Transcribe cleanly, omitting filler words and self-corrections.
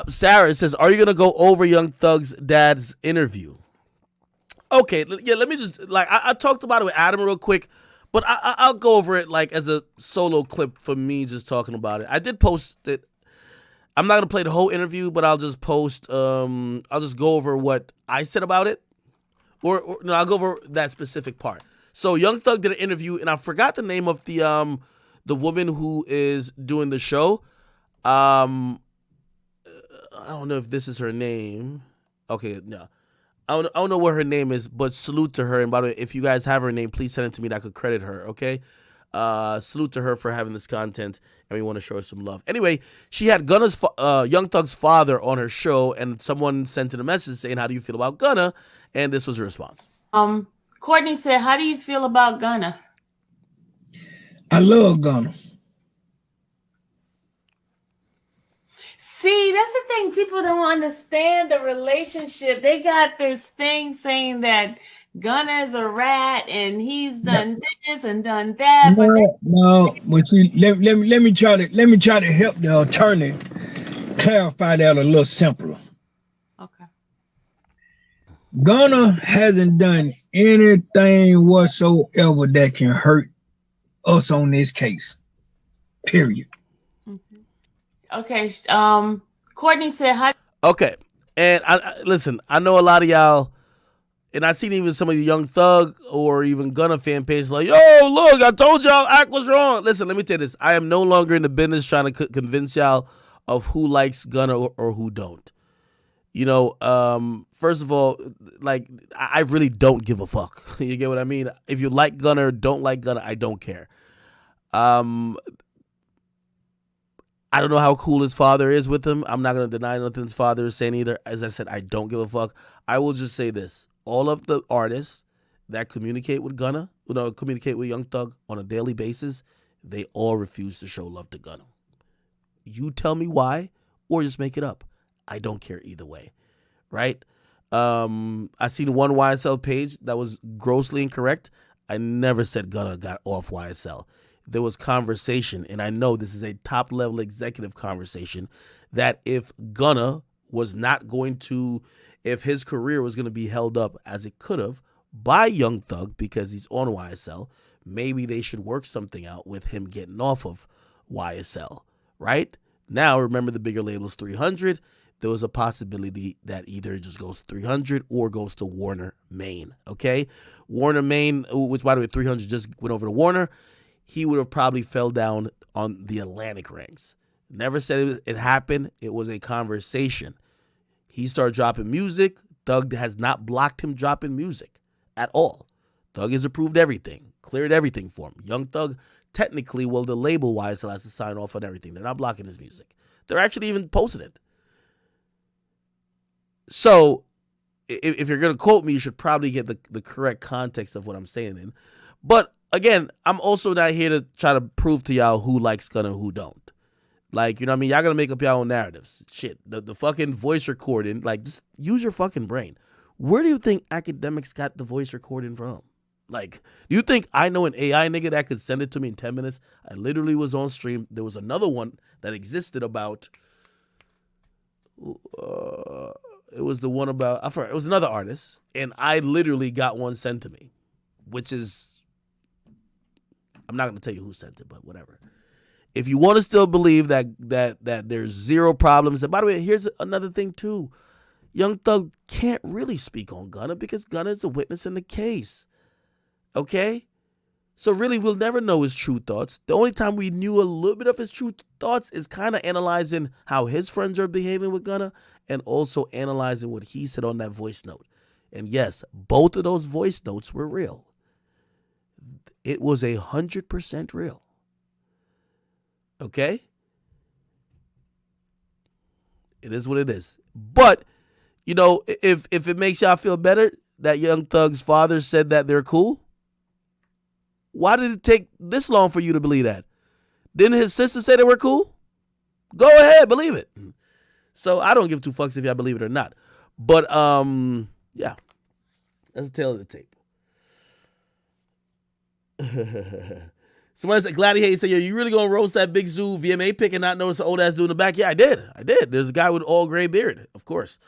Sarah says, "Are you gonna go over Young Thug's dad's interview?" Okay, yeah. Let me just I talked about it with Adam real quick, but I'll go over it like as a solo clip for me just talking about it. I did post it. I'm not gonna play the whole interview, but I'll just post. I'll just go over what I said about it, or no, I'll go over that specific part. So Young Thug did an interview, and I forgot the name of the woman who is doing the show. Um, I don't know if this is her name. Okay, no. I don't know what her name is, but salute to her. And by the way, if you guys have her name, please send it to me that I could credit her, okay? Salute to her for having this content, and we want to show her some love. Anyway, she had Young Thug's father on her show, and someone sent in a message saying, "How do you feel about Gunna?" And this was her response. Courtney said, "How do you feel about Gunna?" I love Gunna. See, that's the thing. People don't understand the relationship. They got this thing saying that Gunna is a rat and he's done this and done that. But see, let me try to help the attorney clarify that a little simpler. Okay. Gunna hasn't done anything whatsoever that can hurt us on this case. Period. Okay. Courtney said, "How?" Okay, and listen. I know a lot of y'all, and I seen even some of the Young Thug or even Gunna fan pages like, "Yo, look, I told y'all Act was wrong." Listen, let me tell you this: I am no longer in the business trying to convince y'all of who likes Gunna or who don't. You know, first of all, like I really don't give a fuck. You get what I mean? If you like Gunna or don't like Gunna, I don't care. I don't know how cool his father is with him. I'm not going to deny nothing his father is saying either. As I said, I don't give a fuck. I will just say this. All of the artists that communicate with Gunna, communicate with Young Thug on a daily basis, they all refuse to show love to Gunna. You tell me why, or just make it up. I don't care either way, right? I seen one YSL page that was grossly incorrect. I never said Gunna got off YSL. There was conversation, and I know this is a top-level executive conversation, that if Gunna was not going to, if his career was going to be held up as it could have by Young Thug because he's on YSL, maybe they should work something out with him getting off of YSL, right? Now, remember the bigger labels 300, there was a possibility that either it just goes 300 or goes to Warner Main, okay? Warner Main, which by the way, 300 just went over to Warner, he would have probably fell down on the Atlantic ranks. Never said it happened. It was a conversation. He started dropping music. Thug has not blocked him dropping music at all. Thug has approved everything, cleared everything for him. Young Thug, technically, well, the label YSL has to sign off on everything. They're not blocking his music. They're actually even posting it. So, if you're going to quote me, you should probably get the correct context of what I'm saying in. But again, I'm also not here to try to prove to y'all who likes Gunna and who don't. Like, you know what I mean? Y'all gotta make up your own narratives. Shit, the fucking voice recording, like, just use your fucking brain. Where do you think Akademiks got the voice recording from? Like, do you think I know an AI nigga that could send it to me in 10 minutes? I literally was on stream. There was another one that existed about, it was the one about, I forgot, it was another artist, and I literally got one sent to me, which is, I'm not going to tell you who sent it, but whatever. If you want to still believe that there's zero problems, and by the way, here's another thing too. Young Thug can't really speak on Gunna because Gunna is a witness in the case. Okay? So really, we'll never know his true thoughts. The only time we knew a little bit of his true thoughts is kind of analyzing how his friends are behaving with Gunna and also analyzing what he said on that voice note. And yes, both of those voice notes were real. It was 100% real. Okay? It is what it is. But, you know, if it makes y'all feel better that Young Thug's father said that they're cool, why did it take this long for you to believe that? Didn't his sister say they were cool? Go ahead, believe it. So I don't give two fucks if y'all believe it or not. But, yeah. That's the tail of the tape. Somebody said, Gladiator said, yo, you really gonna roast that Big Zoo VMA pick and not notice the old ass dude in the back? Yeah, I did. There's a guy with all gray beard, of course.